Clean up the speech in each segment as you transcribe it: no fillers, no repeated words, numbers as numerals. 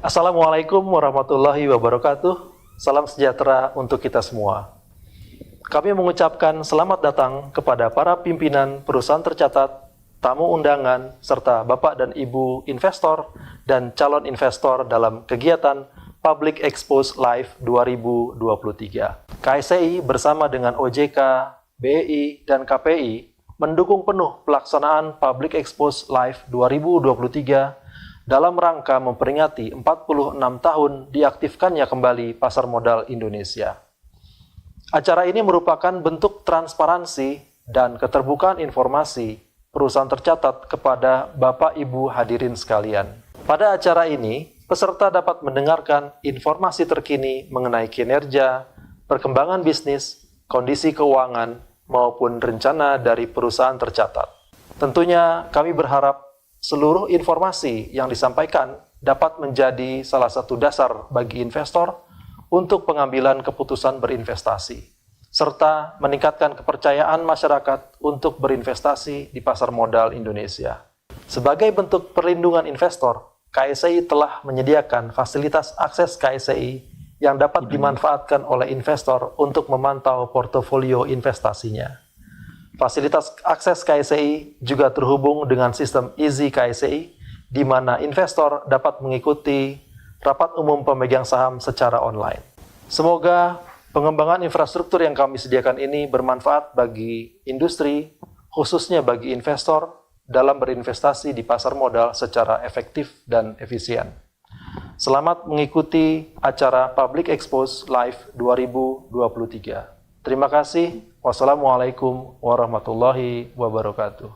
Assalamualaikum warahmatullahi wabarakatuh. Salam sejahtera untuk kita semua. Kami mengucapkan selamat datang kepada para pimpinan perusahaan tercatat, tamu undangan, serta Bapak dan Ibu investor dan calon investor dalam kegiatan Public Expose Live 2023. KSEI bersama dengan OJK, BEI, dan KPI mendukung penuh pelaksanaan Public Expose Live 2023 dalam rangka memperingati 46 tahun diaktifkannya kembali pasar modal Indonesia. Acara ini merupakan bentuk transparansi dan keterbukaan informasi perusahaan tercatat kepada Bapak Ibu hadirin sekalian. Pada acara ini, peserta dapat mendengarkan informasi terkini mengenai kinerja, perkembangan bisnis, kondisi keuangan, maupun rencana dari perusahaan tercatat. Tentunya kami berharap seluruh informasi yang disampaikan dapat menjadi salah satu dasar bagi investor untuk pengambilan keputusan berinvestasi, serta meningkatkan kepercayaan masyarakat untuk berinvestasi di pasar modal Indonesia. Sebagai bentuk perlindungan investor, KSEI telah menyediakan fasilitas akses KSEI yang dapat dimanfaatkan oleh investor untuk memantau portofolio investasinya. Fasilitas akses KSEI juga terhubung dengan sistem Easy KSEI, di mana investor dapat mengikuti rapat umum pemegang saham secara online. Semoga pengembangan infrastruktur yang kami sediakan ini bermanfaat bagi industri, khususnya bagi investor, dalam berinvestasi di pasar modal secara efektif dan efisien. Selamat mengikuti acara Public Expose Live 2023. Terima kasih. Wassalamualaikum warahmatullahi wabarakatuh.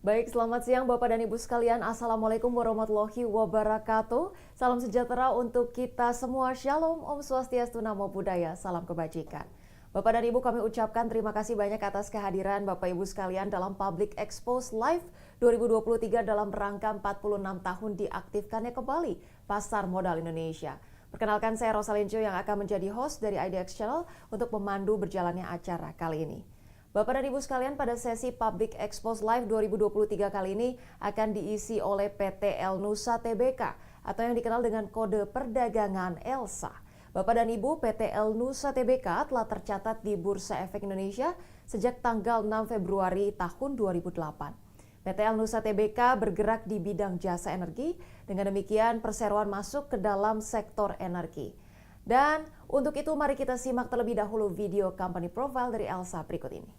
Baik, selamat siang Bapak dan Ibu sekalian. Assalamualaikum warahmatullahi wabarakatuh. Salam sejahtera untuk kita semua. Shalom, Om Swastiastu, Namo Buddhaya, salam kebajikan. Bapak dan Ibu, kami ucapkan terima kasih banyak atas kehadiran Bapak Ibu sekalian dalam Public Expose Live 2023 dalam rangka 46 tahun diaktifkannya kembali Pasar Modal Indonesia. Perkenalkan, saya Rosalinjo yang akan menjadi host dari IDX Channel untuk memandu berjalannya acara kali ini. Bapak dan Ibu sekalian, pada sesi Public Expose Live 2023 kali ini akan diisi oleh PT El Nusa Tbk atau yang dikenal dengan kode perdagangan ELSA. Bapak dan Ibu, PT El Nusa Tbk telah tercatat di Bursa Efek Indonesia sejak tanggal 6 Februari tahun 2008. PT El Nusa Tbk bergerak di bidang jasa energi, dengan demikian perseroan masuk ke dalam sektor energi. Dan untuk itu mari kita simak terlebih dahulu video company profile dari ELSA berikut ini.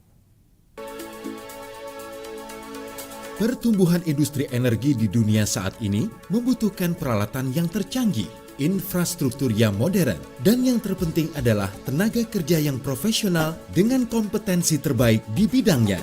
Pertumbuhan industri energi di dunia saat ini membutuhkan peralatan yang tercanggih, infrastruktur yang modern, dan yang terpenting adalah tenaga kerja yang profesional dengan kompetensi terbaik di bidangnya.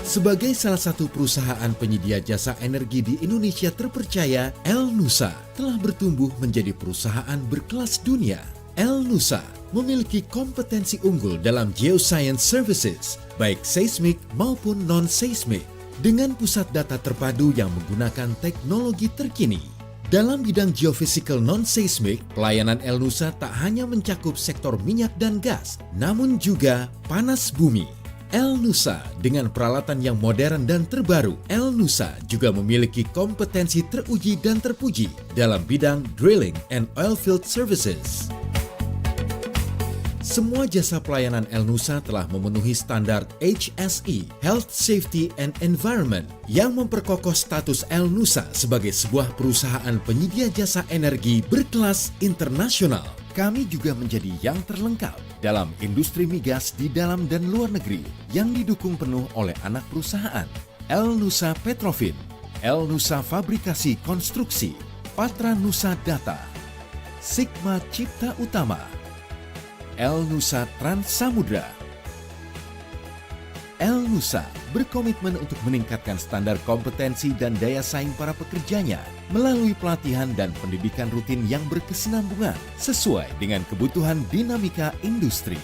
Sebagai salah satu perusahaan penyedia jasa energi di Indonesia terpercaya, El Nusa telah bertumbuh menjadi perusahaan berkelas dunia. El Nusa memiliki kompetensi unggul dalam geoscience services, baik seismik maupun non-seismik, dengan pusat data terpadu yang menggunakan teknologi terkini. Dalam bidang geophysical non-seismik, pelayanan El Nusa tak hanya mencakup sektor minyak dan gas, namun juga panas bumi. El Nusa dengan peralatan yang modern dan terbaru, El Nusa juga memiliki kompetensi teruji dan terpuji dalam bidang drilling and oilfield services. Semua jasa pelayanan El Nusa telah memenuhi standar HSE, Health, Safety, and Environment, yang memperkokoh status El Nusa sebagai sebuah perusahaan penyedia jasa energi berkelas internasional. Kami juga menjadi yang terlengkap dalam industri migas di dalam dan luar negeri yang didukung penuh oleh anak perusahaan El Nusa Petrofin, El Nusa Fabrikasi Konstruksi, Patra Nusa Data, Sigma Cipta Utama, El Nusa Trans Samudra. El Nusa berkomitmen untuk meningkatkan standar kompetensi dan daya saing para pekerjanya melalui pelatihan dan pendidikan rutin yang berkesinambungan sesuai dengan kebutuhan dinamika industri.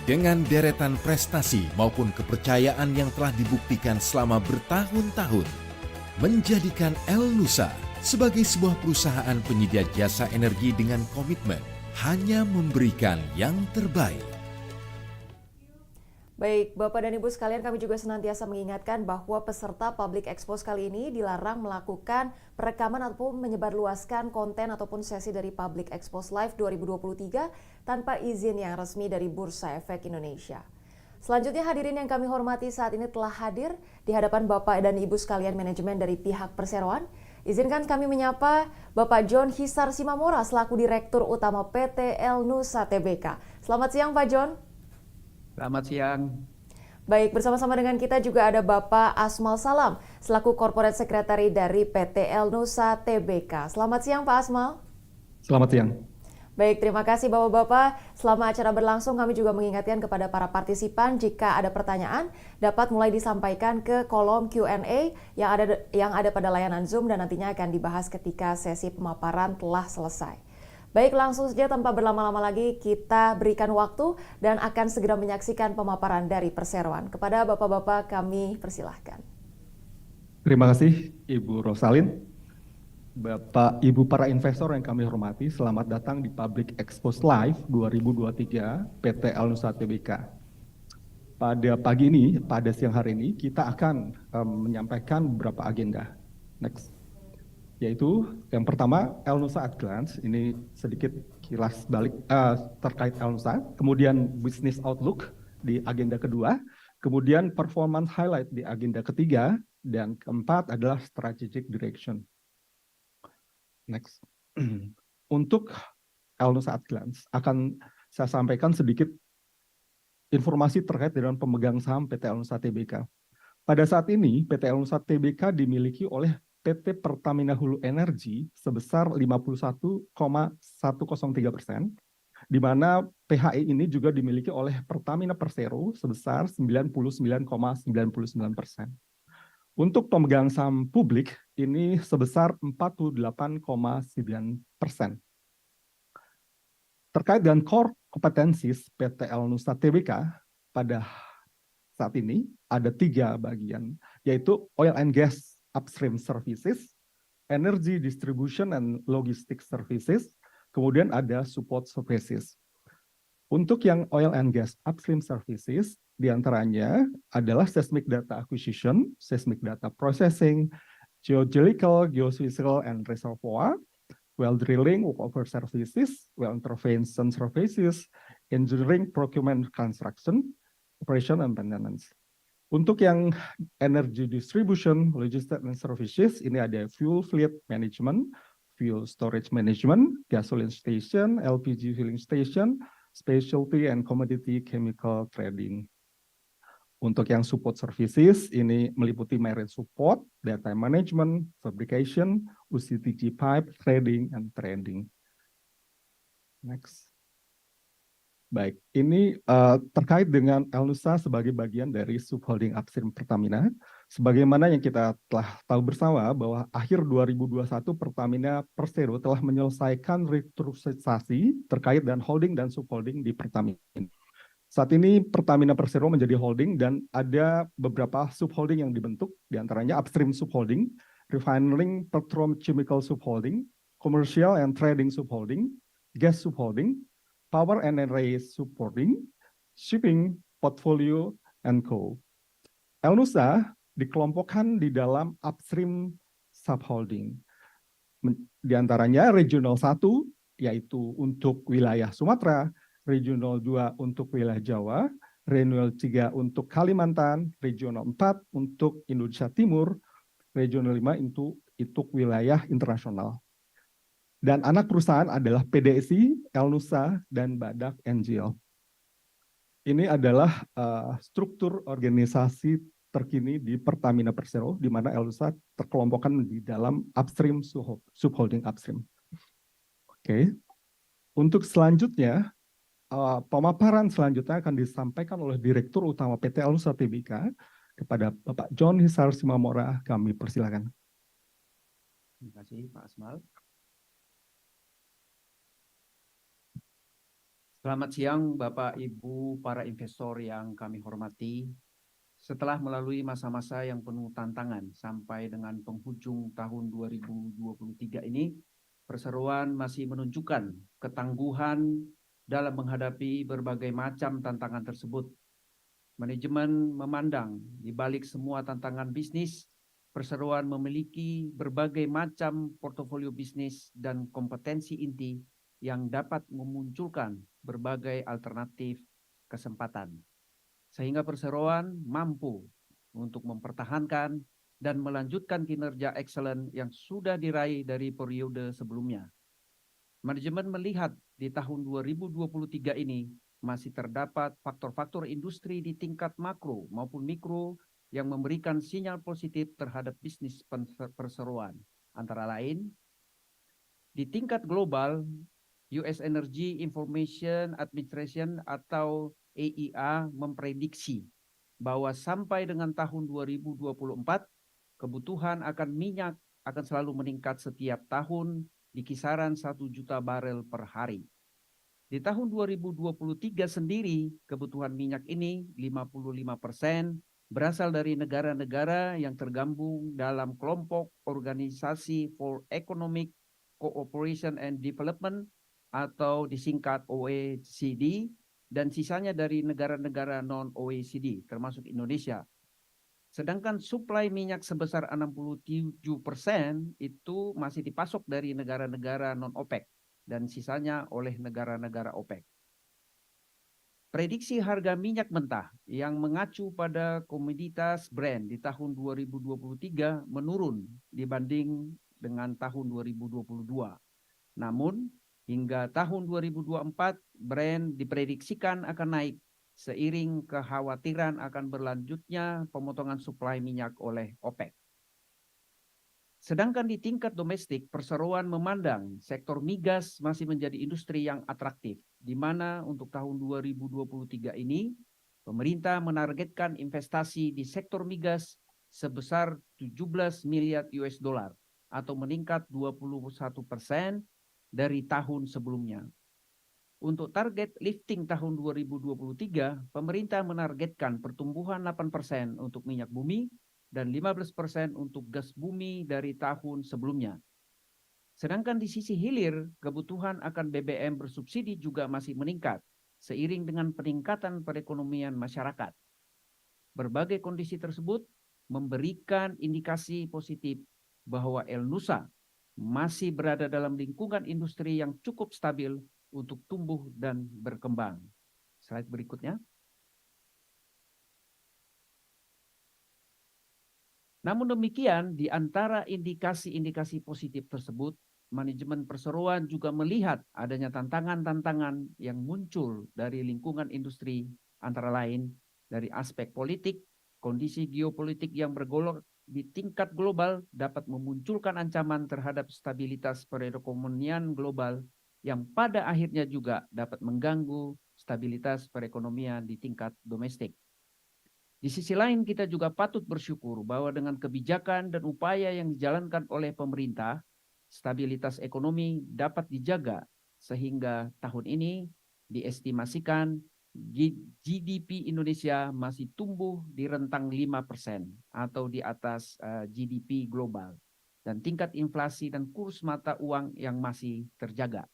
Dengan deretan prestasi maupun kepercayaan yang telah dibuktikan selama bertahun-tahun, menjadikan El Nusa sebagai sebuah perusahaan penyedia jasa energi dengan komitmen hanya memberikan yang terbaik. Baik, Bapak dan Ibu sekalian, kami juga senantiasa mengingatkan bahwa peserta Public Expose kali ini dilarang melakukan perekaman ataupun menyebarluaskan konten ataupun sesi dari Public Expose Live 2023 tanpa izin yang resmi dari Bursa Efek Indonesia. Selanjutnya hadirin yang kami hormati, saat ini telah hadir di hadapan Bapak dan Ibu sekalian manajemen dari pihak perseroan. Izinkan kami menyapa Bapak John Hisar Simamora selaku Direktur Utama PT El Nusa Tbk. Selamat siang Pak John. Selamat siang. Baik, bersama-sama dengan kita juga ada Bapak Asmal Salam selaku Corporate Secretary dari PT El Nusa Tbk. Selamat siang Pak Asmal. Selamat siang. Baik, terima kasih Bapak-Bapak. Selama acara berlangsung kami juga mengingatkan kepada para partisipan jika ada pertanyaan dapat mulai disampaikan ke kolom Q&A yang ada pada layanan Zoom dan nantinya akan dibahas ketika sesi pemaparan telah selesai. Baik, langsung saja tanpa berlama-lama lagi kita berikan waktu dan akan segera menyaksikan pemaparan dari perseroan. Kepada Bapak-Bapak kami persilahkan. Terima kasih Ibu Rosalin. Bapak, Ibu para investor yang kami hormati, selamat datang di Public Expose Live 2023 PT El Nusa Tbk. Pada pagi ini, pada siang hari ini, kita akan menyampaikan beberapa agenda. Next. Yaitu yang pertama, El Nusa at Glance, ini sedikit kilas balik terkait El Nusa, kemudian Business Outlook di agenda kedua, kemudian Performance Highlight di agenda ketiga, dan keempat adalah Strategic Direction. Next. Untuk El Nusa at Glance, akan saya sampaikan sedikit informasi terkait dengan pemegang saham PT El Nusa Tbk. Pada saat ini, PT El Nusa Tbk dimiliki oleh PT Pertamina Hulu Energi sebesar 51,103%, di mana PHI ini juga dimiliki oleh Pertamina Persero sebesar 99,99%. Untuk pemegang saham publik ini sebesar 48,9%. Terkait dengan core competencies PT El Nusa Tbk pada saat ini ada 3 bagian, yaitu oil and gas upstream services, energy distribution and logistics services, kemudian ada support services. Untuk yang oil and gas upstream services, diantaranya adalah seismic data acquisition, seismic data processing, geological, geophysical, and reservoir, well drilling, workover services, well intervention services, engineering, procurement, construction, operation, and maintenance. Untuk yang energy distribution, logistics, and services, ini ada fuel fleet management, fuel storage management, gasoline station, LPG filling station, specialty and commodity chemical trading. Untuk yang support services, ini meliputi marine support, data management, fabrication, OCTG pipe, trading, and trading. Next. Baik, ini terkait dengan El Nusa sebagai bagian dari subholding upstream Pertamina. Sebagaimana yang kita telah tahu bersama bahwa akhir 2021 Pertamina Persero telah menyelesaikan restrukturisasi terkait dengan holding dan subholding di Pertamina. Saat ini Pertamina Persero menjadi holding dan ada beberapa subholding yang dibentuk, diantaranya upstream subholding, refining petrochemical subholding, commercial and trading subholding, gas subholding, power and energy supporting, shipping, portfolio, and co. El Nusa dikelompokkan di dalam upstream subholding. Di antaranya regional 1, yaitu untuk wilayah Sumatera, regional 2 untuk wilayah Jawa, regional 3 untuk Kalimantan, regional 4 untuk Indonesia Timur, regional 5 untuk wilayah internasional. Dan anak perusahaan adalah PDSI, El Nusa, dan Badak NGL. Ini adalah struktur organisasi terkini di Pertamina Persero, di mana El Nusa terkelompokkan di dalam upstream subholding upstream. Oke. Untuk selanjutnya, pemaparan selanjutnya akan disampaikan oleh Direktur Utama PT El Nusa Tbk kepada Bapak John Hisar Simamora. Kami persilakan. Terima kasih Pak Asmal. Selamat siang Bapak Ibu para investor yang kami hormati. Setelah melalui masa-masa yang penuh tantangan sampai dengan penghujung tahun 2023 ini, perseroan masih menunjukkan ketangguhan dalam menghadapi berbagai macam tantangan tersebut. Manajemen memandang di balik semua tantangan bisnis, perseroan memiliki berbagai macam portofolio bisnis dan kompetensi inti yang dapat memunculkan berbagai alternatif kesempatan. Sehingga perseroan mampu untuk mempertahankan dan melanjutkan kinerja excellent yang sudah diraih dari periode sebelumnya. Manajemen melihat di tahun 2023 ini masih terdapat faktor-faktor industri di tingkat makro maupun mikro yang memberikan sinyal positif terhadap bisnis perseroan. Antara lain, di tingkat global, US Energy Information Administration atau EIA memprediksi bahwa sampai dengan tahun 2024, kebutuhan akan minyak akan selalu meningkat setiap tahun di kisaran 1 juta barel per hari. Di tahun 2023 sendiri, kebutuhan minyak ini 55% berasal dari negara-negara yang tergabung dalam kelompok Organisasi for Economic Cooperation and Development atau disingkat OECD, dan sisanya dari negara-negara non-OECD termasuk Indonesia. Sedangkan suplai minyak sebesar 67% itu masih dipasok dari negara-negara non-OPEC dan sisanya oleh negara-negara OPEC. Prediksi harga minyak mentah yang mengacu pada komoditas Brent di tahun 2023 menurun dibanding dengan tahun 2022. Namun, hingga tahun 2024, Brent diprediksikan akan naik seiring kekhawatiran akan berlanjutnya pemotongan suplai minyak oleh OPEC. Sedangkan di tingkat domestik, perseroan memandang sektor migas masih menjadi industri yang atraktif, di mana untuk tahun 2023 ini, pemerintah menargetkan investasi di sektor migas sebesar 17 miliar US dollar atau meningkat 21% dari tahun sebelumnya. Untuk target lifting tahun 2023, pemerintah menargetkan pertumbuhan 8% untuk minyak bumi dan 15% untuk gas bumi dari tahun sebelumnya. Sedangkan di sisi hilir, kebutuhan akan BBM bersubsidi juga masih meningkat, seiring dengan peningkatan perekonomian masyarakat. Berbagai kondisi tersebut memberikan indikasi positif bahwa El Nusa masih berada dalam lingkungan industri yang cukup stabil untuk tumbuh dan berkembang. Slide berikutnya. Namun demikian, di antara indikasi-indikasi positif tersebut, manajemen perseroan juga melihat adanya tantangan-tantangan yang muncul dari lingkungan industri, antara lain dari aspek politik, kondisi geopolitik yang bergolak di tingkat global dapat memunculkan ancaman terhadap stabilitas perekonomian global yang pada akhirnya juga dapat mengganggu stabilitas perekonomian di tingkat domestik. Di sisi lain, kita juga patut bersyukur bahwa dengan kebijakan dan upaya yang dijalankan oleh pemerintah, stabilitas ekonomi dapat dijaga sehingga tahun ini diestimasikan GDP Indonesia masih tumbuh di rentang 5% atau di atas GDP global, dan tingkat inflasi dan kurs mata uang yang masih terjaga.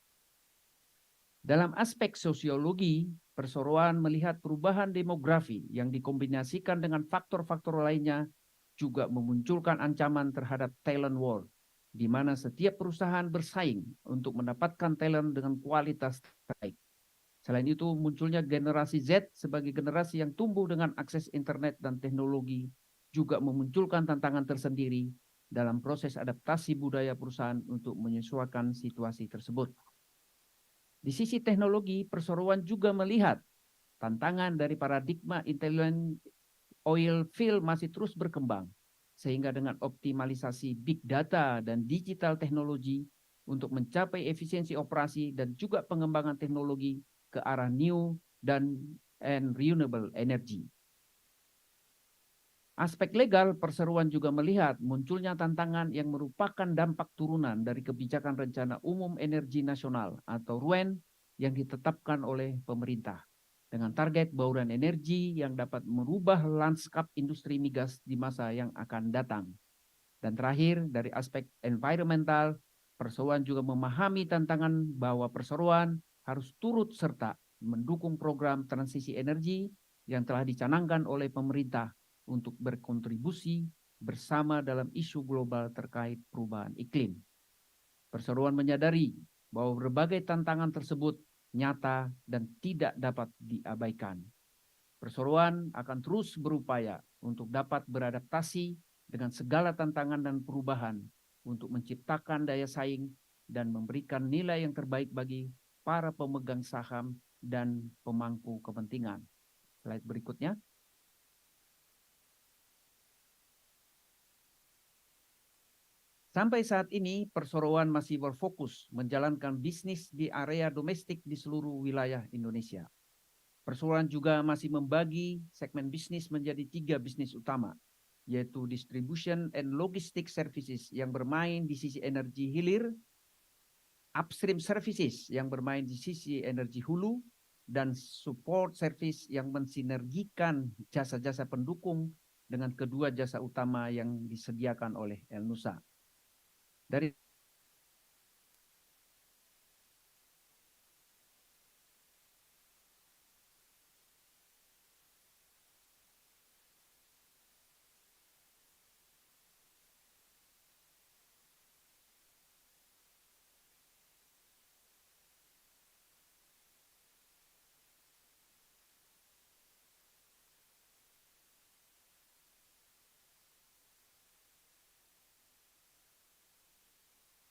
Dalam aspek sosiologi, perseroan melihat perubahan demografi yang dikombinasikan dengan faktor-faktor lainnya juga memunculkan ancaman terhadap talent war, di mana setiap perusahaan bersaing untuk mendapatkan talent dengan kualitas terbaik. Selain itu, munculnya generasi Z sebagai generasi yang tumbuh dengan akses internet dan teknologi juga memunculkan tantangan tersendiri dalam proses adaptasi budaya perusahaan untuk menyesuaikan situasi tersebut. Di sisi teknologi, perseroan juga melihat tantangan dari paradigma intelligent oil field masih terus berkembang, sehingga dengan optimalisasi big data dan digital teknologi untuk mencapai efisiensi operasi dan juga pengembangan teknologi ke arah new dan renewable energy. Aspek legal, perseroan juga melihat munculnya tantangan yang merupakan dampak turunan dari kebijakan rencana umum energi nasional atau RUEN yang ditetapkan oleh pemerintah dengan target bauran energi yang dapat merubah lanskap industri migas di masa yang akan datang. Dan terakhir, dari aspek environmental, perseroan juga memahami tantangan bahwa perseroan harus turut serta mendukung program transisi energi yang telah dicanangkan oleh pemerintah untuk berkontribusi bersama dalam isu global terkait perubahan iklim. Perseroan menyadari bahwa berbagai tantangan tersebut nyata dan tidak dapat diabaikan. Perseroan akan terus berupaya untuk dapat beradaptasi dengan segala tantangan dan perubahan untuk menciptakan daya saing dan memberikan nilai yang terbaik bagi para pemegang saham dan pemangku kepentingan. Slide berikutnya. Sampai saat ini, perseroan masih berfokus menjalankan bisnis di area domestik di seluruh wilayah Indonesia. Perseroan juga masih membagi segmen bisnis menjadi 3 bisnis utama, yaitu Distribution and Logistics Services yang bermain di sisi energi hilir, Upstream Services yang bermain di sisi energi hulu, dan Support Service yang mensinergikan jasa-jasa pendukung dengan kedua jasa utama yang disediakan oleh El-Nusa. Dari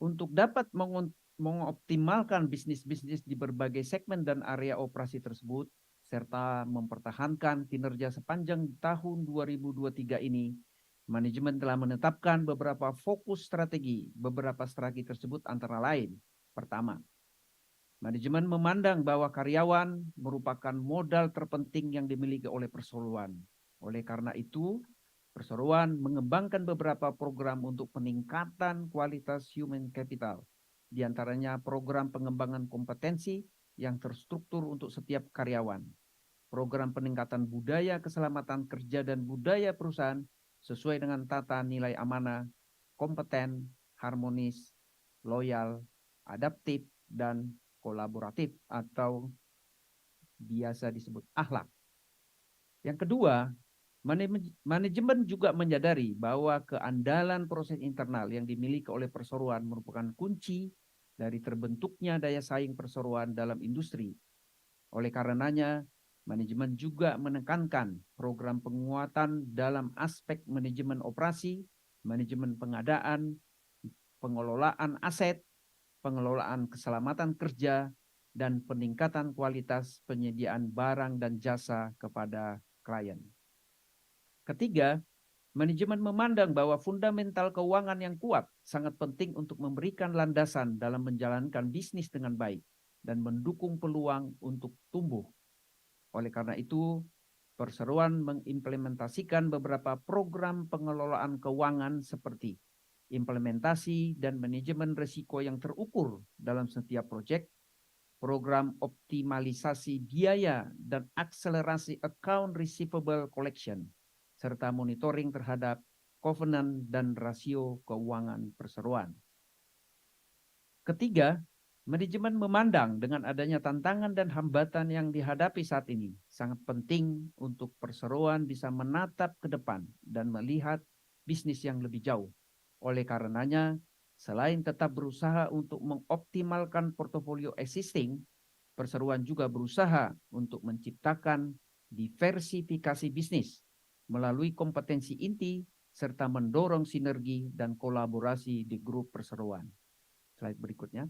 untuk dapat mengoptimalkan bisnis-bisnis di berbagai segmen dan area operasi tersebut, serta mempertahankan kinerja sepanjang tahun 2023 ini, manajemen telah menetapkan beberapa fokus strategi. Beberapa strategi tersebut antara lain, pertama, manajemen memandang bahwa karyawan merupakan modal terpenting yang dimiliki oleh perseroan. Oleh karena itu, perseroan mengembangkan beberapa program untuk peningkatan kualitas human capital. Di antaranya program pengembangan kompetensi yang terstruktur untuk setiap karyawan. Program peningkatan budaya keselamatan kerja dan budaya perusahaan sesuai dengan tata nilai amanah, kompeten, harmonis, loyal, adaptif, dan kolaboratif atau biasa disebut akhlak. Yang kedua, manajemen juga menyadari bahwa keandalan proses internal yang dimiliki oleh perseroan merupakan kunci dari terbentuknya daya saing perseroan dalam industri. Oleh karenanya, manajemen juga menekankan program penguatan dalam aspek manajemen operasi, manajemen pengadaan, pengelolaan aset, pengelolaan keselamatan kerja, dan peningkatan kualitas penyediaan barang dan jasa kepada klien. Ketiga, manajemen memandang bahwa fundamental keuangan yang kuat sangat penting untuk memberikan landasan dalam menjalankan bisnis dengan baik dan mendukung peluang untuk tumbuh. Oleh karena itu, perseroan mengimplementasikan beberapa program pengelolaan keuangan seperti implementasi dan manajemen risiko yang terukur dalam setiap proyek, program optimalisasi biaya dan akselerasi account receivable collection, serta monitoring terhadap covenant dan rasio keuangan perseroan. Ketiga, manajemen memandang dengan adanya tantangan dan hambatan yang dihadapi saat ini, sangat penting untuk perseroan bisa menatap ke depan dan melihat bisnis yang lebih jauh. Oleh karenanya, selain tetap berusaha untuk mengoptimalkan portofolio existing, perseroan juga berusaha untuk menciptakan diversifikasi bisnis melalui kompetensi inti serta mendorong sinergi dan kolaborasi di grup perseroan. Slide berikutnya.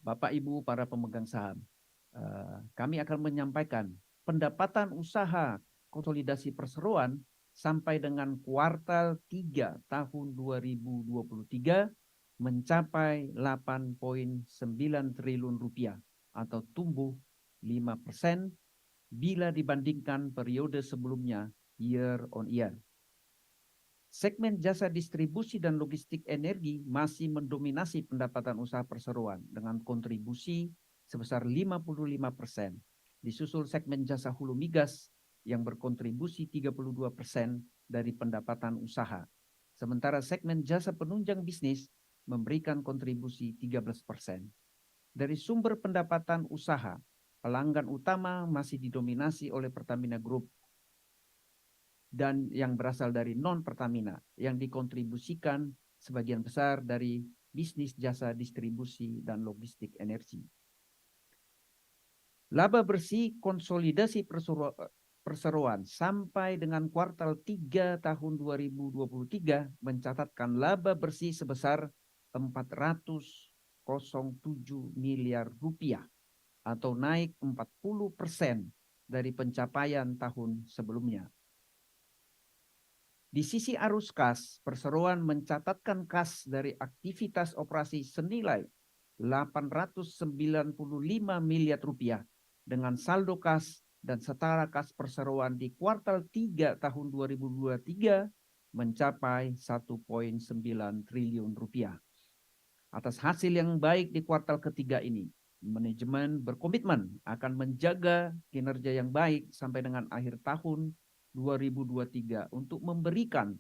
Bapak Ibu para pemegang saham, kami akan menyampaikan pendapatan usaha konsolidasi perseroan sampai dengan kuartal 3 tahun 2023 mencapai 8,9 triliun rupiah atau tumbuh 5% bila dibandingkan periode sebelumnya year on year. Segmen jasa distribusi dan logistik energi masih mendominasi pendapatan usaha perseroan dengan kontribusi sebesar 55%. Disusul segmen jasa hulu migas yang berkontribusi 32% dari pendapatan usaha. sementara segmen jasa penunjang bisnis memberikan kontribusi 13%. Dari sumber pendapatan usaha, pelanggan utama masih didominasi oleh Pertamina Group dan yang berasal dari non-Pertamina yang dikontribusikan sebagian besar dari bisnis jasa distribusi dan logistik energi. Laba bersih konsolidasi perseroan sampai dengan kuartal 3 tahun 2023 mencatatkan laba bersih sebesar 407 miliar rupiah atau naik 40% dari pencapaian tahun sebelumnya. Di sisi arus kas, perseroan mencatatkan kas dari aktivitas operasi senilai 895 miliar rupiah dengan saldo kas dan setara kas perseroan di kuartal 3 tahun 2023 mencapai 1,9 triliun rupiah. Atas hasil yang baik di kuartal ketiga ini, manajemen berkomitmen akan menjaga kinerja yang baik sampai dengan akhir tahun 2023 untuk memberikan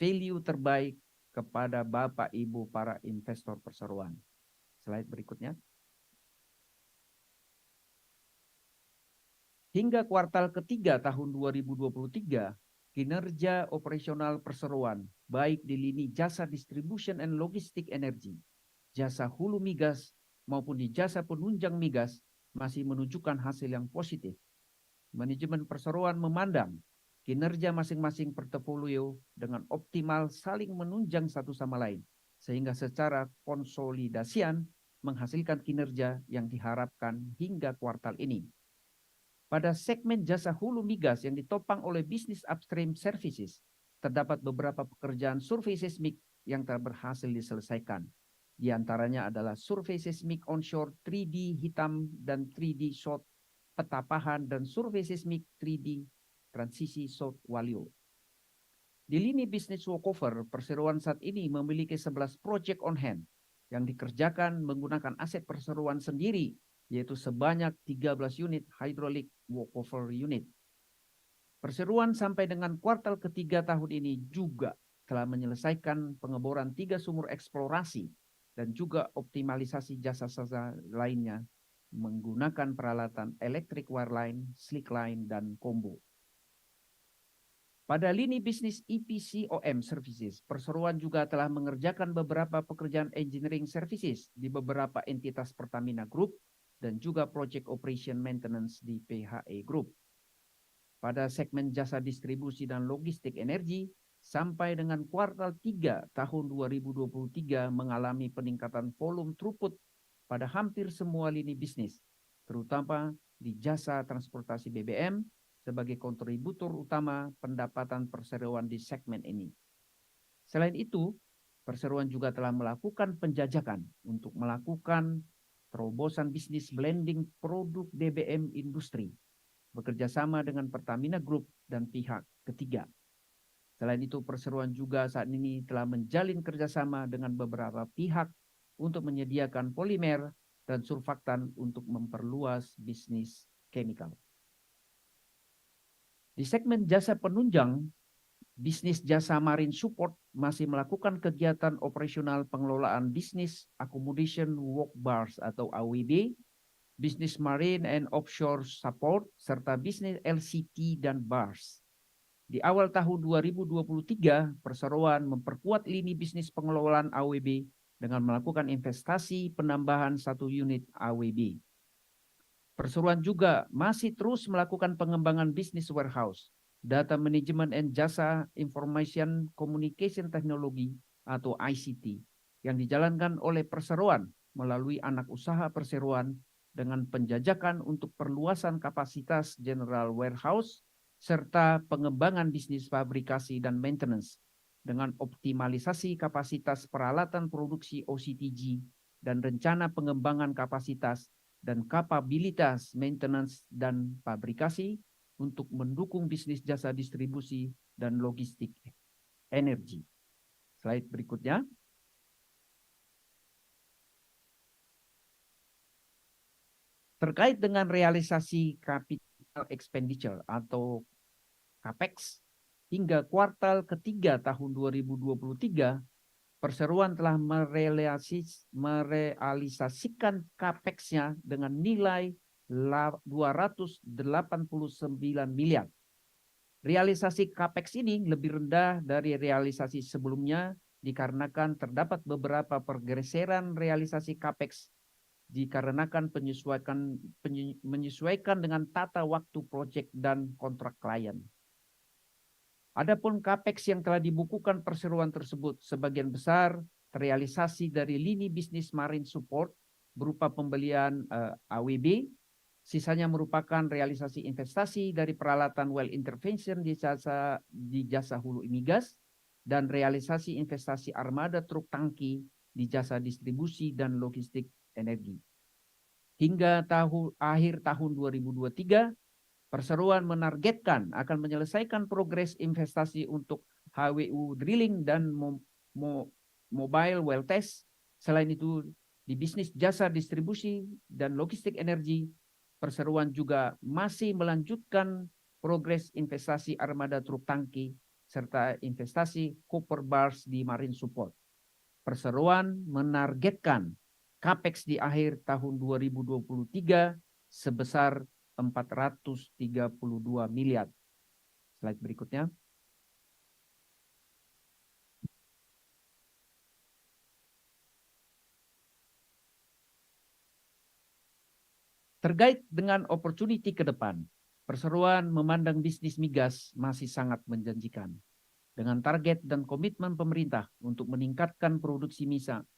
value terbaik kepada Bapak Ibu para investor perseroan. Slide berikutnya. Hingga kuartal ketiga tahun 2023, kinerja operasional perseroan baik di lini jasa distribution and logistik energi, jasa hulu migas maupun di jasa penunjang migas masih menunjukkan hasil yang positif. Manajemen perseroan memandang kinerja masing-masing portofolio dengan optimal saling menunjang satu sama lain, sehingga secara konsolidasian menghasilkan kinerja yang diharapkan hingga kuartal ini. Pada segmen jasa hulu migas yang ditopang oleh bisnis upstream services, terdapat beberapa pekerjaan survei seismik yang telah berhasil diselesaikan. Di antaranya adalah survei seismik onshore 3D hitam dan 3D shot Petapahan dan survei seismik 3D transisi South Walio. Di lini bisnis walkover, perseroan saat ini memiliki 11 project on hand yang dikerjakan menggunakan aset perseroan sendiri, yaitu sebanyak 13 unit hydraulic walkover unit. Perseroan sampai dengan kuartal ketiga tahun ini juga telah menyelesaikan pengeboran 3 sumur eksplorasi dan juga optimalisasi jasa-jasa lainnya menggunakan peralatan electric wireline, slickline, dan combo. Pada lini bisnis EPCOM Services, perseroan juga telah mengerjakan beberapa pekerjaan engineering services di beberapa entitas Pertamina Group dan juga project operation maintenance di PHE Group. Pada segmen jasa distribusi dan logistik energi, sampai dengan kuartal 3 tahun 2023 mengalami peningkatan volume throughput pada hampir semua lini bisnis, terutama di jasa transportasi BBM sebagai kontributor utama pendapatan perseroan di segmen ini. Selain itu, perseroan juga telah melakukan penjajakan untuk melakukan terobosan bisnis blending produk BBM industri, bekerjasama dengan Pertamina Group dan pihak ketiga. Selain itu, perseroan juga saat ini telah menjalin kerjasama dengan beberapa pihak untuk menyediakan polimer dan surfaktan untuk memperluas bisnis chemical. Di segmen jasa penunjang, bisnis jasa marine support masih melakukan kegiatan operasional pengelolaan bisnis accommodation work bars atau AWB, bisnis marine and offshore support, serta bisnis LCT dan bars. Di awal tahun 2023, perseroan memperkuat lini bisnis pengelolaan AWB dengan melakukan investasi penambahan 1 unit AWB. Perseroan juga masih terus melakukan pengembangan bisnis warehouse, data management and jasa information communication technology atau ICT yang dijalankan oleh perseroan melalui anak usaha perseroan dengan penjajakan untuk perluasan kapasitas general warehouse serta pengembangan bisnis fabrikasi dan maintenance dengan optimalisasi kapasitas peralatan produksi OCTG dan rencana pengembangan kapasitas dan kapabilitas maintenance dan fabrikasi untuk mendukung bisnis jasa distribusi dan logistik energi. Slide berikutnya. Terkait dengan realisasi capital expenditure atau CAPEX hingga kuartal ketiga tahun 2023, perseroan telah merealisasikan CAPEX-nya dengan nilai 289 miliar. Realisasi CAPEX ini lebih rendah dari realisasi sebelumnya dikarenakan terdapat beberapa pergeseran realisasi CAPEX dikarenakan menyesuaikan dengan tata waktu proyek dan kontrak klien. Adapun CAPEX yang telah dibukukan perseroan tersebut sebagian besar terrealisasi dari lini bisnis marine support berupa pembelian AWB, sisanya merupakan realisasi investasi dari peralatan well intervention di jasa hulu migas dan realisasi investasi armada truk tangki di jasa distribusi dan logistik energi. Hingga akhir tahun 2023, perseroan menargetkan akan menyelesaikan progres investasi untuk HWU drilling dan mobile well test. Selain itu, di bisnis jasa distribusi dan logistik energi, perseroan juga masih melanjutkan progres investasi armada truk tangki serta investasi copper bars di marine support. Perseroan menargetkan CAPEX di akhir tahun 2023 sebesar 432 miliar. Slide berikutnya. Terkait dengan opportunity ke depan, perseroan memandang bisnis migas masih sangat menjanjikan. Dengan target dan komitmen pemerintah untuk meningkatkan produksi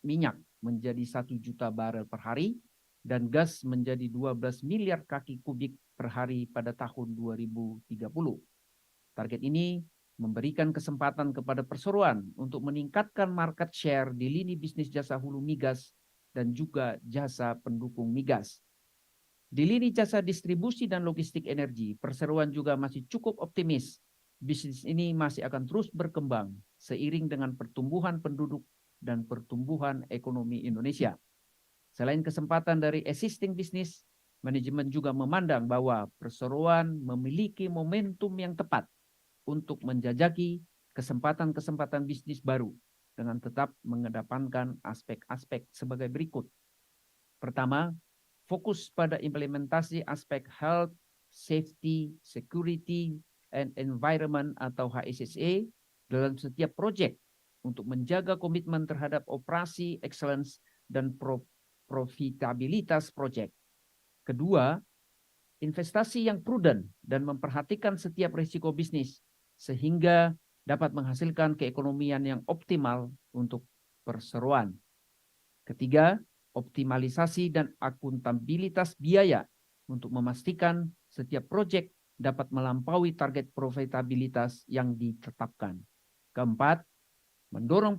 minyak menjadi 1 juta barel per hari, dan gas menjadi 12 miliar kaki kubik per hari pada tahun 2030. Target ini memberikan kesempatan kepada perseroan untuk meningkatkan market share di lini bisnis jasa hulu migas dan juga jasa pendukung migas. Di lini jasa distribusi dan logistik energi, perseroan juga masih cukup optimis. Bisnis ini masih akan terus berkembang seiring dengan pertumbuhan penduduk dan pertumbuhan ekonomi Indonesia. Selain kesempatan dari existing business, manajemen juga memandang bahwa perseroan memiliki momentum yang tepat untuk menjajaki kesempatan-kesempatan bisnis baru dengan tetap mengedepankan aspek-aspek sebagai berikut. Pertama, fokus pada implementasi aspek health, safety, security, and environment atau HSSE dalam setiap proyek untuk menjaga komitmen terhadap operasi excellence dan profitabilitas proyek. Kedua, investasi yang prudent dan memperhatikan setiap risiko bisnis sehingga dapat menghasilkan keekonomian yang optimal untuk perseroan. Ketiga, optimalisasi dan akuntabilitas biaya untuk memastikan setiap proyek dapat melampaui target profitabilitas yang ditetapkan. Keempat, mendorong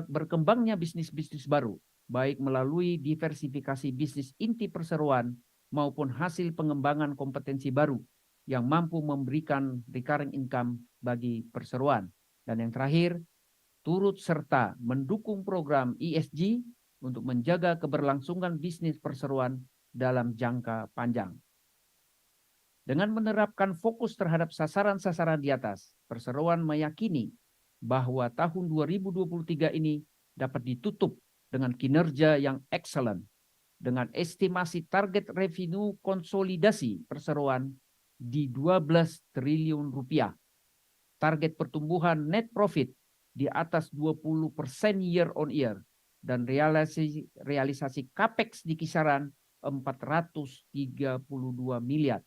berkembangnya bisnis-bisnis baru, baik melalui diversifikasi bisnis inti perseroan maupun hasil pengembangan kompetensi baru yang mampu memberikan recurring income bagi perseroan. Dan yang terakhir, turut serta mendukung program ESG untuk menjaga keberlangsungan bisnis perseroan dalam jangka panjang. Dengan menerapkan fokus terhadap sasaran-sasaran di atas, perseroan meyakini bahwa tahun 2023 ini dapat ditutup dengan kinerja yang excellent, dengan estimasi target revenue konsolidasi perseroan di 12 triliun rupiah. Target pertumbuhan net profit di atas 20% year on year, dan realisasi CAPEX di kisaran 432 miliar.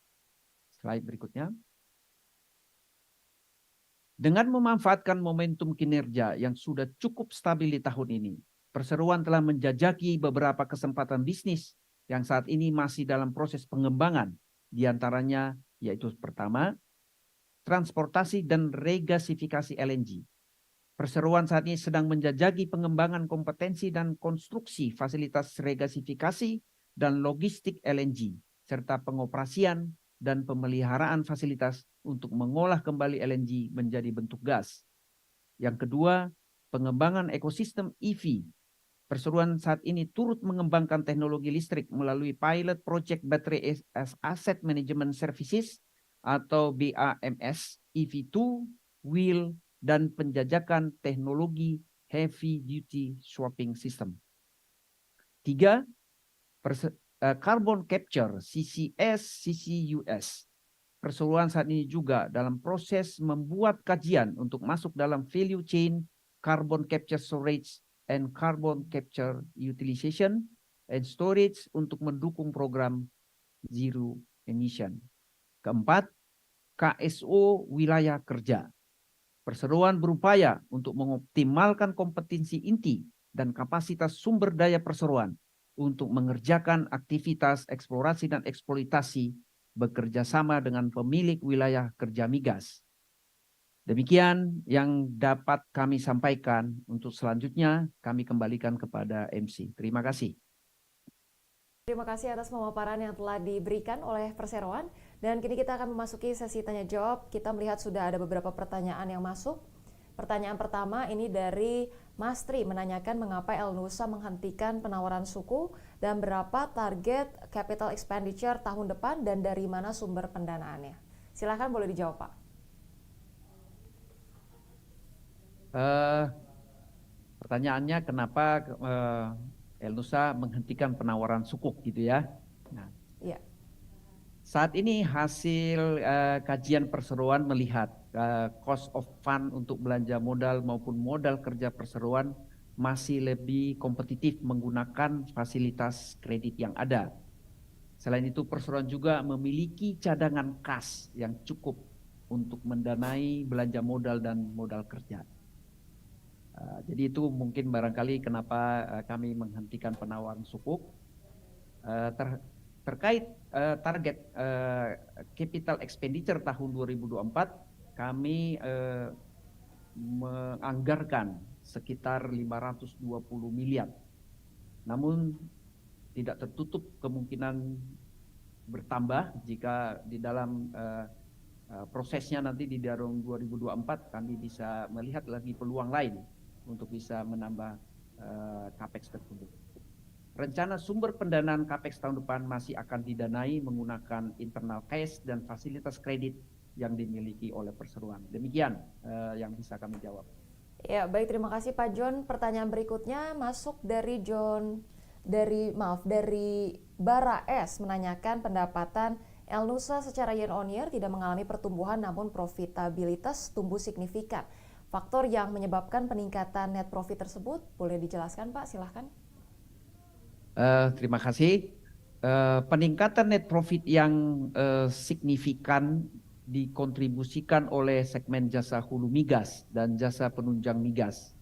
Slide berikutnya. Dengan memanfaatkan momentum kinerja yang sudah cukup stabil di tahun ini, perseroan telah menjajaki beberapa kesempatan bisnis yang saat ini masih dalam proses pengembangan, di antaranya yaitu pertama, transportasi dan regasifikasi LNG. Perseroan saat ini sedang menjajaki pengembangan kompetensi dan konstruksi fasilitas regasifikasi dan logistik LNG, serta pengoperasian dan pemeliharaan fasilitas untuk mengolah kembali LNG menjadi bentuk gas. Yang kedua, pengembangan ekosistem EV. Perseroan saat ini turut mengembangkan teknologi listrik melalui pilot project Battery as Asset Management Services atau BAMS EV2 wheel, dan penjajakan teknologi heavy duty swapping system. 3. Carbon capture CCS, CCUS. Perseroan saat ini juga dalam proses membuat kajian untuk masuk dalam value chain carbon capture storage and carbon capture utilization and storage untuk mendukung program zero emission. 4. KSO wilayah kerja. Perseroan berupaya untuk mengoptimalkan kompetensi inti dan kapasitas sumber daya perseroan untuk mengerjakan aktivitas eksplorasi dan eksploitasi bekerja sama dengan pemilik wilayah kerja migas. Demikian yang dapat kami sampaikan. Untuk selanjutnya kami kembalikan kepada MC. Terima kasih. Terima kasih atas pemaparan yang telah diberikan oleh Perseroan. Dan kini kita akan memasuki sesi tanya jawab. Kita melihat sudah ada beberapa pertanyaan yang masuk. Pertanyaan pertama ini dari Mas Tri menanyakan mengapa Elnusa menghentikan penawaran suku dan berapa target capital expenditure tahun depan dan dari mana sumber pendanaannya. Silakan boleh dijawab, Pak. Pertanyaannya kenapa Elnusa menghentikan penawaran sukuk gitu ya? Nah, Iya. saat ini hasil kajian perseroan melihat cost of fund untuk belanja modal maupun modal kerja perseroan masih lebih kompetitif menggunakan fasilitas kredit yang ada. Selain itu perseroan juga memiliki cadangan kas yang cukup untuk mendanai belanja modal dan modal kerja. Jadi itu mungkin barangkali kenapa kami menghentikan penawaran sukuk. Terkait target capital expenditure tahun 2024, kami menganggarkan sekitar 520 miliar. Namun tidak tertutup kemungkinan bertambah jika di dalam prosesnya nanti di tahun 2024 kami bisa melihat lagi peluang lain untuk bisa menambah capex tersebut. Rencana sumber pendanaan capex tahun depan masih akan didanai menggunakan internal cash dan fasilitas kredit yang dimiliki oleh perseroan. Demikian yang bisa kami jawab. Ya, baik, terima kasih Pak John. Pertanyaan berikutnya masuk dari dari Bara S menanyakan pendapatan Elnusa secara year on year tidak mengalami pertumbuhan namun profitabilitas tumbuh signifikan. Faktor yang menyebabkan peningkatan net profit tersebut boleh dijelaskan, Pak? Silahkan. Terima kasih. Peningkatan net profit yang signifikan dikontribusikan oleh segmen jasa hulu migas dan jasa penunjang migas.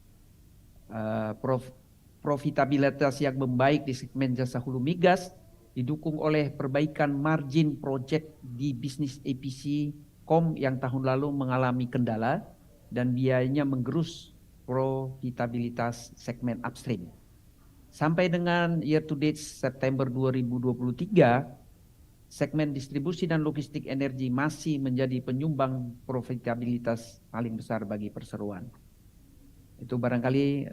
Profitabilitas yang membaik di segmen jasa hulu migas didukung oleh perbaikan margin project di bisnis EPC KOM yang tahun lalu mengalami kendala dan biayanya menggerus profitabilitas segmen upstream. Sampai dengan year to date September 2023, segmen distribusi dan logistik energi masih menjadi penyumbang profitabilitas paling besar bagi perseroan. Itu barangkali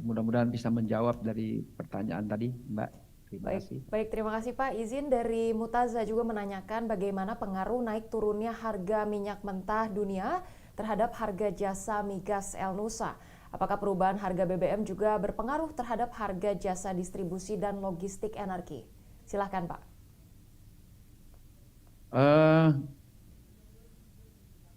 mudah-mudahan bisa menjawab dari pertanyaan tadi, Mbak. Terima kasih. Baik, terima kasih Pak. Izin dari Mutaza juga menanyakan bagaimana pengaruh naik turunnya harga minyak mentah dunia terhadap harga jasa migas Elnusa. Apakah perubahan harga BBM juga berpengaruh terhadap harga jasa distribusi dan logistik energi? Silahkan Pak.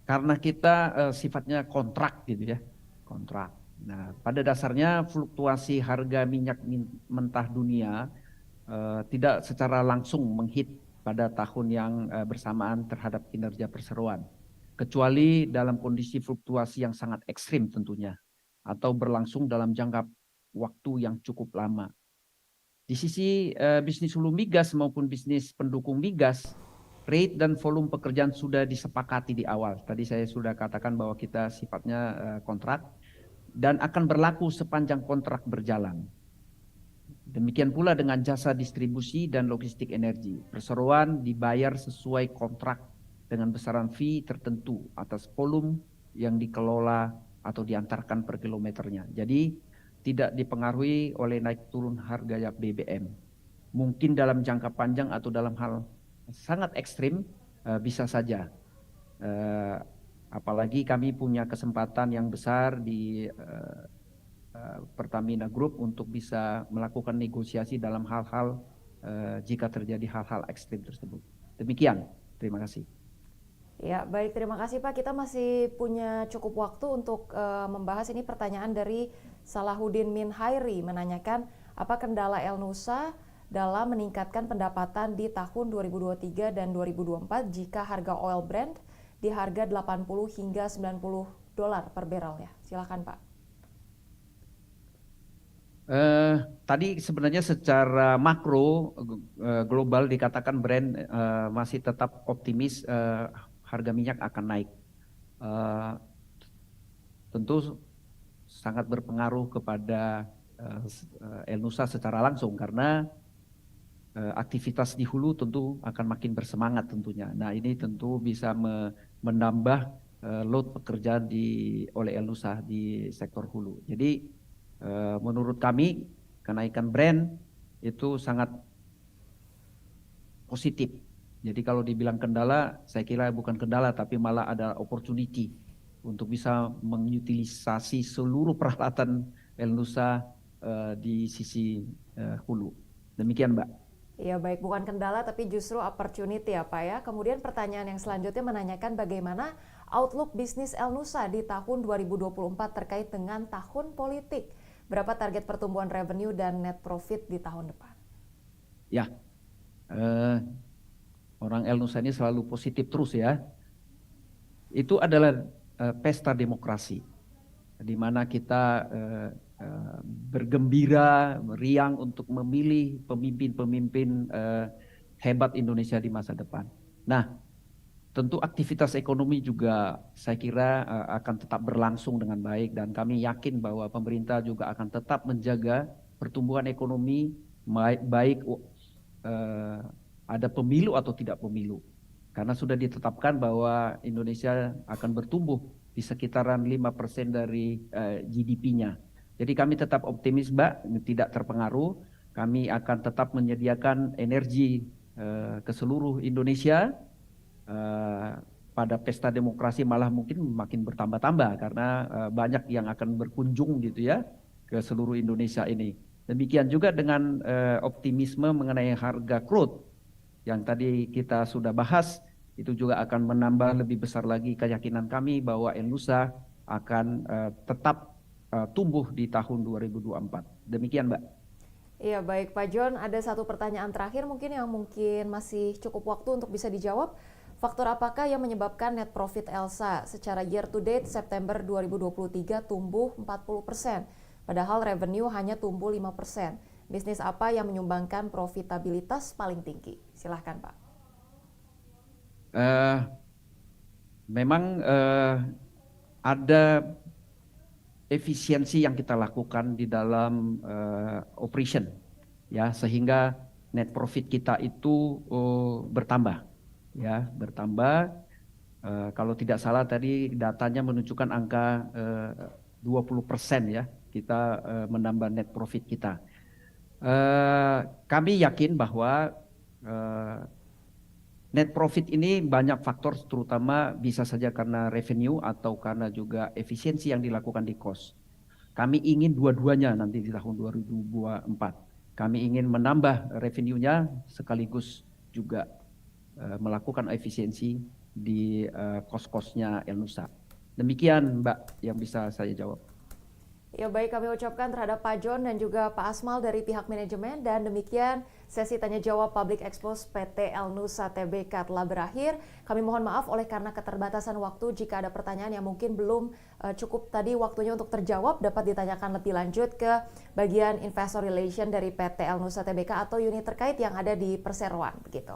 Karena kita sifatnya kontrak gitu ya, kontrak. Nah, pada dasarnya fluktuasi harga minyak mentah dunia tidak secara langsung menghit pada tahun yang bersamaan terhadap kinerja perseroan, kecuali dalam kondisi fluktuasi yang sangat ekstrim tentunya, atau berlangsung dalam jangka waktu yang cukup lama. Di sisi bisnis hulu migas maupun bisnis pendukung migas, rate dan volume pekerjaan sudah disepakati di awal. Tadi saya sudah katakan bahwa kita sifatnya kontrak dan akan berlaku sepanjang kontrak berjalan. Demikian pula dengan jasa distribusi dan logistik energi. Perseroan dibayar sesuai kontrak dengan besaran fee tertentu atas volume yang dikelola atau diantarkan per kilometernya. Jadi tidak dipengaruhi oleh naik turun harga BBM. Mungkin dalam jangka panjang atau dalam hal sangat ekstrim bisa saja Apalagi kami punya kesempatan yang besar di Pertamina Group untuk bisa melakukan negosiasi dalam hal-hal jika terjadi hal-hal ekstrim tersebut. Demikian, terima kasih. Ya, baik, terima kasih Pak. Kita masih punya cukup waktu untuk membahas ini pertanyaan dari Salahuddin Min Hairi menanyakan apa kendala El Nusa dalam meningkatkan pendapatan di tahun 2023 dan 2024 jika harga oil Brent di harga 80 hingga 90 dolar per barrel ya. Silakan Pak. Tadi sebenarnya secara makro global dikatakan Brent masih tetap optimis harga minyak akan naik. Tentu sangat berpengaruh kepada El Nusa secara langsung karena aktivitas di hulu tentu akan makin bersemangat tentunya. Nah ini tentu bisa menambah load pekerjaan oleh El Nusa di sektor hulu. Jadi menurut kami kenaikan Brent itu sangat positif. Jadi kalau dibilang kendala, saya kira bukan kendala tapi malah ada opportunity untuk bisa mengutilisasi seluruh peralatan El Nusa di sisi hulu. Demikian Mbak. Ya baik, bukan kendala tapi justru opportunity ya Pak ya. Kemudian pertanyaan yang selanjutnya menanyakan bagaimana outlook bisnis El Nusa di tahun 2024 terkait dengan tahun politik. Berapa target pertumbuhan revenue dan net profit di tahun depan? Ya, orang El Nusa ini selalu positif terus ya. Itu adalah pesta demokrasi, di mana kita bergembira, meriang untuk memilih pemimpin-pemimpin hebat Indonesia di masa depan. Nah, tentu aktivitas ekonomi juga saya kira akan tetap berlangsung dengan baik dan kami yakin bahwa pemerintah juga akan tetap menjaga pertumbuhan ekonomi baik ada pemilu atau tidak pemilu. Karena sudah ditetapkan bahwa Indonesia akan bertumbuh di sekitaran 5% dari GDP-nya. Jadi kami tetap optimis Mbak, tidak terpengaruh. Kami akan tetap menyediakan energi ke seluruh Indonesia. Pada pesta demokrasi malah mungkin makin bertambah-tambah karena banyak yang akan berkunjung gitu ya ke seluruh Indonesia ini. Demikian juga dengan optimisme mengenai harga crude yang tadi kita sudah bahas, itu juga akan menambah lebih besar lagi keyakinan kami bahwa El Nusa akan tetap tumbuh di tahun 2024. Demikian Mbak. Iya baik Pak John, ada satu pertanyaan terakhir mungkin yang masih cukup waktu untuk bisa dijawab. Faktor apakah yang menyebabkan net profit Elsa secara year to date September 2023 tumbuh 40%, padahal revenue hanya tumbuh 5%. Bisnis apa yang menyumbangkan profitabilitas paling tinggi? Silahkan Pak. Memang ada efisiensi yang kita lakukan di dalam operation ya, sehingga net profit kita itu bertambah ya, kalau tidak salah tadi datanya menunjukkan angka 20% ya, kita menambah net profit kita. Kami yakin bahwa net profit ini banyak faktor, terutama bisa saja karena revenue atau karena juga efisiensi yang dilakukan di cost. Kami ingin dua-duanya nanti di tahun 2024. Kami ingin menambah revenue-nya sekaligus juga melakukan efisiensi di cost-cost-nya El Nusa. Demikian Mbak yang bisa saya jawab. Ya baik, kami ucapkan terhadap Pak John dan juga Pak Asmal dari pihak manajemen, dan demikian sesi tanya jawab Public Expose PT El Nusa Tbk telah berakhir. Kami mohon maaf oleh karena keterbatasan waktu. Jika ada pertanyaan yang mungkin belum cukup tadi waktunya untuk terjawab, dapat ditanyakan lebih lanjut ke bagian Investor Relation dari PT El Nusa Tbk atau unit terkait yang ada di Perseroan begitu.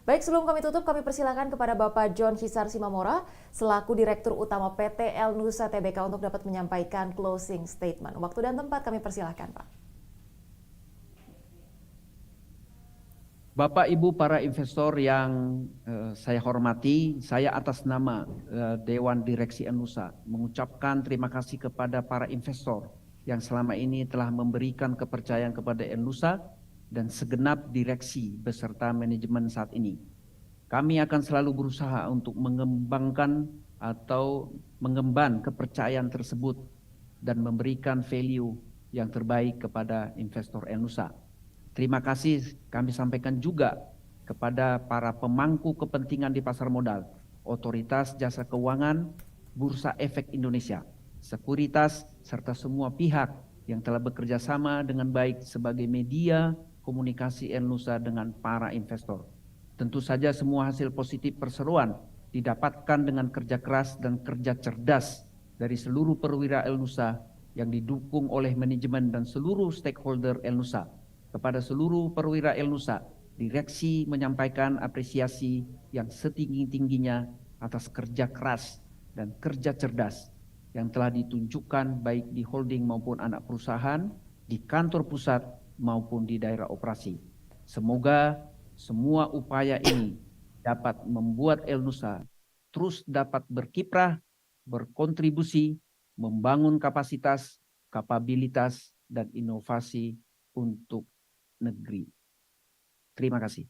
Baik, sebelum kami tutup, kami persilakan kepada Bapak John Hisar Simamora selaku Direktur Utama PT El Nusa Tbk untuk dapat menyampaikan closing statement. Waktu dan tempat kami persilakan, Pak. Bapak Ibu para investor yang saya hormati, saya atas nama Dewan Direksi El Nusa mengucapkan terima kasih kepada para investor yang selama ini telah memberikan kepercayaan kepada El Nusa dan segenap direksi beserta manajemen saat ini. Kami akan selalu berusaha untuk mengembangkan atau mengemban kepercayaan tersebut dan memberikan value yang terbaik kepada investor El-Nusa. Terima kasih kami sampaikan juga kepada para pemangku kepentingan di pasar modal, Otoritas Jasa Keuangan, Bursa Efek Indonesia, Sekuritas, serta semua pihak yang telah bekerja sama dengan baik sebagai media komunikasi El-Nusa dengan para investor. Tentu saja semua hasil positif perseroan didapatkan dengan kerja keras dan kerja cerdas dari seluruh perwira El-Nusa yang didukung oleh manajemen dan seluruh stakeholder El-Nusa. Kepada seluruh perwira El-Nusa, direksi menyampaikan apresiasi yang setinggi-tingginya atas kerja keras dan kerja cerdas yang telah ditunjukkan baik di holding maupun anak perusahaan, di kantor pusat maupun di daerah operasi. Semoga semua upaya ini dapat membuat El-Nusa terus dapat berkiprah, berkontribusi, membangun kapasitas, kapabilitas, dan inovasi untuk negeri. Terima kasih.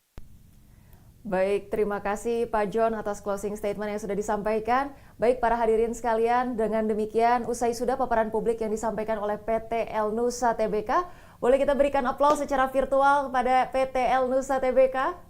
Baik, terima kasih Pak John atas closing statement yang sudah disampaikan. Baik para hadirin sekalian, dengan demikian usai sudah paparan publik yang disampaikan oleh PT El-Nusa Tbk. Boleh kita berikan aplaus secara virtual kepada PT El-Nusa Tbk?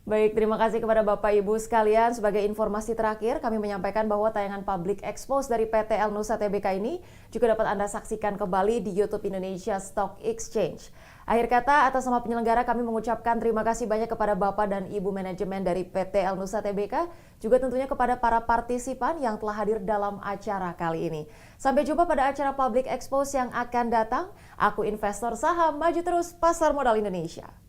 Baik, terima kasih kepada Bapak Ibu sekalian. Sebagai informasi terakhir, kami menyampaikan bahwa tayangan public expose dari PT El-Nusa Tbk ini juga dapat Anda saksikan kembali di YouTube Indonesia Stock Exchange. Akhir kata, atas nama penyelenggara kami mengucapkan terima kasih banyak kepada Bapak dan Ibu manajemen dari PT El-Nusa Tbk, juga tentunya kepada para partisipan yang telah hadir dalam acara kali ini. Sampai jumpa pada acara public expose yang akan datang. Aku investor saham, maju terus pasar modal Indonesia.